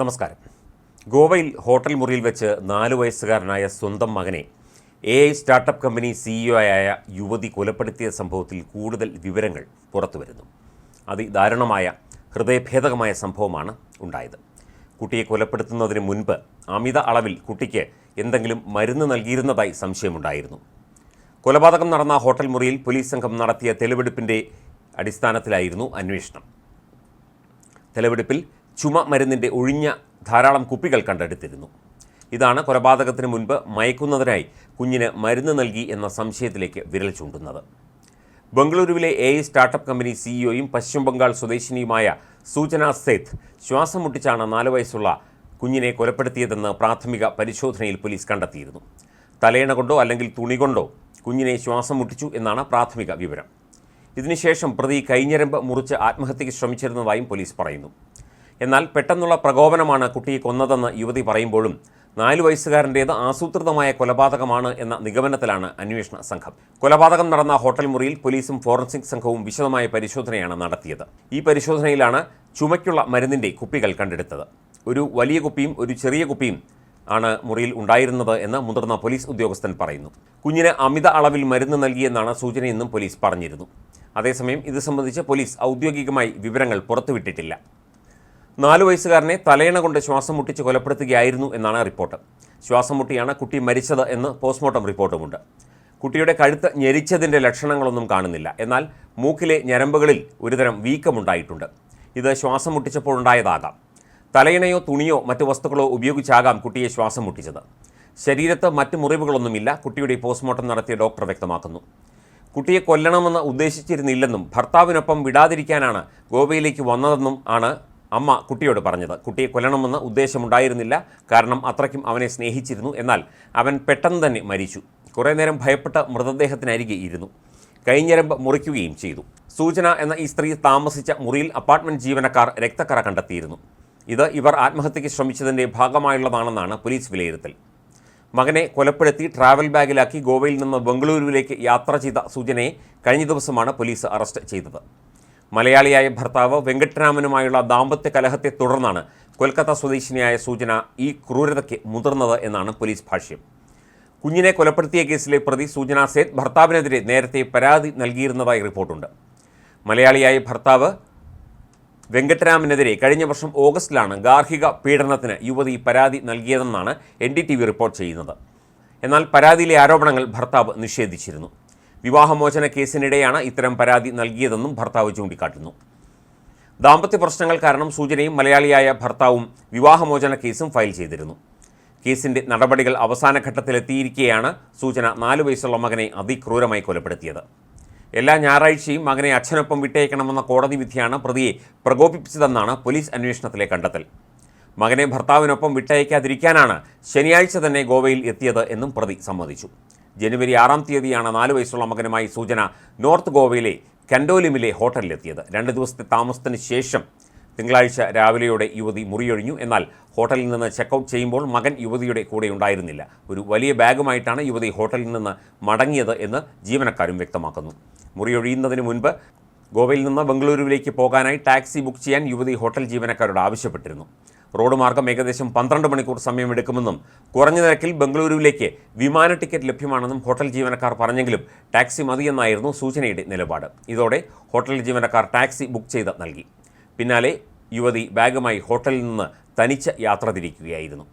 നമസ്കാരം. ഗോവയിൽ ഹോട്ടൽ മുറിയിൽ വെച്ച് 4 വയസ്സുകാരനായ സ്വന്തം മകനെ AI സ്റ്റാർട്ടപ്പ് കമ്പനി CEO ആയ യുവതി കൊലപ്പെടുത്തിയ സംഭവത്തിൽ കൂടുതൽ വിവരങ്ങൾ പുറത്തുവരുന്നു. അതിദാരുണമായ ഹൃദയഭേദകമായ സംഭവമാണ് ഉണ്ടായത്. കുട്ടിയെ കൊലപ്പെടുത്തുന്നതിന് മുൻപ് അമിത അളവിൽ കുട്ടിക്ക് എന്തെങ്കിലും മരുന്ന് നൽകിയിരുന്നതായി സംശയമുണ്ടായിരുന്നു. കൊലപാതകം നടന്ന ഹോട്ടൽ മുറിയിൽ പോലീസ് സംഘം നടത്തിയ തെളിവെടുപ്പിൻ്റെ അടിസ്ഥാനത്തിലായിരുന്നു അന്വേഷണം. തെളിവെടുപ്പിൽ ചുമ മരുന്നിൻ്റെ ഒഴിഞ്ഞ ധാരാളം കുപ്പികൾ കണ്ടെടുത്തിരുന്നു. ഇതാണ് കൊലപാതകത്തിന് മുൻപ് മയക്കുന്നതിനായി കുഞ്ഞിന് മരുന്ന് നൽകി എന്ന സംശയത്തിലേക്ക് വിരൽ ചൂണ്ടുന്നത്. ബംഗളൂരുവിലെ AI സ്റ്റാർട്ടപ്പ് കമ്പനി CEOയും പശ്ചിമ ബംഗാൾ സ്വദേശിനിയുമായ സൂചന സേത്ത് ശ്വാസം മുട്ടിച്ചാണ് 4 വയസ്സുള്ള കുഞ്ഞിനെ കൊലപ്പെടുത്തിയതെന്ന് പ്രാഥമിക പരിശോധനയിൽ പോലീസ് കണ്ടെത്തിയിരുന്നു. തലയണ കൊണ്ടോ അല്ലെങ്കിൽ തുണി കൊണ്ടോ കുഞ്ഞിനെ ശ്വാസം മുട്ടിച്ചു എന്നാണ് പ്രാഥമിക വിവരം. ഇതിനുശേഷം പ്രതി കൈഞ്ഞരമ്പ് മുറിച്ച് ആത്മഹത്യയ്ക്ക് ശ്രമിച്ചിരുന്നതായും പോലീസ് പറയുന്നു. എന്നാൽ പെട്ടെന്നുള്ള പ്രകോപനമാണ് കുട്ടിയെ കൊന്നതെന്ന് യുവതി പറയുമ്പോഴും 4 വയസ്സുകാരൻ്റേത് ആസൂത്രിതമായ കൊലപാതകമാണ് എന്ന നിഗമനത്തിലാണ് അന്വേഷണ സംഘം. കൊലപാതകം നടന്ന ഹോട്ടൽ മുറിയിൽ പോലീസും ഫോറൻസിക് സംഘവും വിശദമായ പരിശോധനയാണ് നടത്തിയത്. ഈ പരിശോധനയിലാണ് ചുമയ്ക്കുള്ള മരുന്നിൻ്റെ കുപ്പികൾ കണ്ടെടുത്തത്. ഒരു വലിയ കുപ്പിയും ഒരു ചെറിയ കുപ്പിയും ആണ് മുറിയിൽ ഉണ്ടായിരുന്നത് എന്ന് മുതിർന്ന പോലീസ് ഉദ്യോഗസ്ഥൻ പറയുന്നു. കുഞ്ഞിന് അമിത അളവിൽ മരുന്ന് നൽകിയെന്നാണ് സൂചനയെന്നും പോലീസ് പറഞ്ഞിരുന്നു. അതേസമയം ഇത് സംബന്ധിച്ച് പോലീസ് ഔദ്യോഗികമായി വിവരങ്ങൾ പുറത്തുവിട്ടിട്ടില്ല. 4 വയസ്സുകാരനെ തലയണ കൊണ്ട് ശ്വാസം മുട്ടിച്ച് കൊലപ്പെടുത്തുകയായിരുന്നു എന്നാണ് റിപ്പോർട്ട്. ശ്വാസം മുട്ടിയാണ് കുട്ടി മരിച്ചത് എന്ന് പോസ്റ്റ്മോർട്ടം റിപ്പോർട്ടുമുണ്ട്. കുട്ടിയുടെ കഴുത്ത് ഞെരിച്ചതിൻ്റെ ലക്ഷണങ്ങളൊന്നും കാണുന്നില്ല. എന്നാൽ മൂക്കിലെ ഞരമ്പുകളിൽ ഒരുതരം വീക്കമുണ്ടായിട്ടുണ്ട്. ഇത് ശ്വാസം മുട്ടിച്ചപ്പോഴുണ്ടായതാകാം. തലയിണയോ തുണിയോ മറ്റു വസ്തുക്കളോ ഉപയോഗിച്ചാകാം കുട്ടിയെ ശ്വാസം മുട്ടിച്ചത്. ശരീരത്ത് മറ്റ് മുറിവുകളൊന്നുമില്ല, കുട്ടിയുടെ പോസ്റ്റ്മോർട്ടം നടത്തിയ ഡോക്ടർ വ്യക്തമാക്കുന്നു. കുട്ടിയെ കൊല്ലണമെന്ന് ഉദ്ദേശിച്ചിരുന്നില്ലെന്നും ഭർത്താവിനൊപ്പം വിടാതിരിക്കാനാണ് ഗോവയിലേക്ക് വന്നതെന്നും ആണ് അമ്മ കുട്ടിയോട് പറഞ്ഞത്. കുട്ടിയെ കൊല്ലണമെന്ന് ഉദ്ദേശമുണ്ടായിരുന്നില്ല, കാരണം അത്രയ്ക്കും അവനെ സ്നേഹിച്ചിരുന്നു. എന്നാൽ അവൻ പെട്ടെന്ന് തന്നെ മരിച്ചു. കുറേ നേരം ഭയപ്പെട്ട മൃതദേഹത്തിനരികെ ഇരുന്നു. കൈഞ്ഞരമ്പ് മുറിക്കുകയും ചെയ്തു. സൂചന എന്ന ഈ സ്ത്രീ താമസിച്ച മുറിയിൽ അപ്പാർട്ട്മെൻറ്റ് ജീവനക്കാർ രക്തക്കറ കണ്ടെത്തിയിരുന്നു. ഇത് ഇവർ ആത്മഹത്യയ്ക്ക് ശ്രമിച്ചതിൻ്റെ ഭാഗമായുള്ളതാണെന്നാണ് പോലീസ് വിലയിരുത്തൽ. മകനെ കൊലപ്പെടുത്തി ട്രാവൽ ബാഗിലാക്കി ഗോവയിൽ നിന്ന് ബംഗളൂരുവിലേക്ക് യാത്ര ചെയ്ത സൂചനയെ കഴിഞ്ഞ ദിവസമാണ് പോലീസ് അറസ്റ്റ് ചെയ്തത്. മലയാളിയായ ഭർത്താവ് വെങ്കട്ടരാമനുമായുള്ള ദാമ്പത്യ കലഹത്തെ തുടർന്നാണ് കൊൽക്കത്ത സ്വദേശിനിയായ സൂചന ഈ ക്രൂരതയ്ക്ക് മുതിർന്നത് എന്നാണ് പോലീസ് ഭാഷ്യം. കുഞ്ഞിനെ കൊലപ്പെടുത്തിയ കേസിലെ പ്രതി സൂചന സേത്ത് ഭർത്താവിനെതിരെ നേരത്തെ പരാതി നൽകിയിരുന്നതായി റിപ്പോർട്ടുണ്ട്. മലയാളിയായ ഭർത്താവ് വെങ്കട്ടരാമനെതിരെ കഴിഞ്ഞ വർഷം ഓഗസ്റ്റിലാണ് ഗാർഹിക പീഡനത്തിന് യുവതി പരാതി നൽകിയതെന്നാണ് NDTV റിപ്പോർട്ട് ചെയ്യുന്നത്. എന്നാൽ പരാതിയിലെ ആരോപണങ്ങൾ ഭർത്താവ് നിഷേധിച്ചിരുന്നു. വിവാഹമോചന കേസിനിടെയാണ് ഇത്തരം പരാതി നൽകിയതെന്നും ഭർത്താവ് ചൂണ്ടിക്കാട്ടുന്നു. ദാമ്പത്യ പ്രശ്നങ്ങൾ കാരണം സൂചനയും മലയാളിയായ ഭർത്താവും വിവാഹമോചന കേസും ഫയൽ ചെയ്തിരുന്നു. കേസിൻ്റെ നടപടികൾ അവസാന ഘട്ടത്തിലെത്തിയിരിക്കെയാണ് സൂചന 4 വയസ്സുള്ള മകനെ അതിക്രൂരമായി കൊലപ്പെടുത്തിയത്. എല്ലാ ഞായറാഴ്ചയും മകനെ അച്ഛനൊപ്പം വിട്ടയക്കണമെന്ന കോടതി വിധിയാണ് പ്രതിയെ പ്രകോപിപ്പിച്ചതെന്നാണ് പോലീസ് അന്വേഷണത്തിലെ കണ്ടെത്തൽ. മകനെ ഭർത്താവിനൊപ്പം വിട്ടയക്കാതിരിക്കാനാണ് ശനിയാഴ്ച തന്നെ ഗോവയിൽ എത്തിയത് എന്നും പ്രതി സമ്മതിച്ചു. ജനുവരി 6-ാം തീയതിയാണ് 4 വയസ്സുള്ള മകനുമായി സൂചന നോർത്ത് ഗോവയിലെ കൻഡോലിമിലെ ഹോട്ടലിലെത്തിയത്. 2 ദിവസത്തെ താമസത്തിന് ശേഷം തിങ്കളാഴ്ച രാവിലെയോടെ യുവതി മുറിയൊഴിഞ്ഞു. എന്നാൽ ഹോട്ടലിൽ നിന്ന് ചെക്കൗട്ട് ചെയ്യുമ്പോൾ മകൻ യുവതിയുടെ കൂടെ ഉണ്ടായിരുന്നില്ല. ഒരു വലിയ ബാഗുമായിട്ടാണ് യുവതി ഹോട്ടലിൽ നിന്ന് മടങ്ങിയത് എന്ന് ജീവനക്കാരും വ്യക്തമാക്കുന്നു. മുറിയൊഴിയുന്നതിന് മുൻപ് ഗോവയിൽ നിന്ന് ബംഗളൂരുവിലേക്ക് പോകാനായി ടാക്സി ബുക്ക് ചെയ്യാൻ യുവതി ഹോട്ടൽ ജീവനക്കാരോട് ആവശ്യപ്പെട്ടിരുന്നു. റോഡ് മാർഗം ഏകദേശം 12 മണിക്കൂർ സമയമെടുക്കുമെന്നും കുറഞ്ഞ നിരക്കിൽ ബംഗളൂരുവിലേക്ക് വിമാന ടിക്കറ്റ് ലഭ്യമാണെന്നും ഹോട്ടൽ ജീവനക്കാർ പറഞ്ഞെങ്കിലും ടാക്സി മതിയെന്നായിരുന്നു സൂചനയുടെ നിലപാട്. ഇതോടെ ഹോട്ടൽ ജീവനക്കാർ ടാക്സി ബുക്ക് ചെയ്ത് നൽകി. പിന്നാലെ യുവതി ബാഗുമായി ഹോട്ടലിൽ നിന്ന് തനിച്ച് യാത്ര തിരിക്കുകയായിരുന്നു.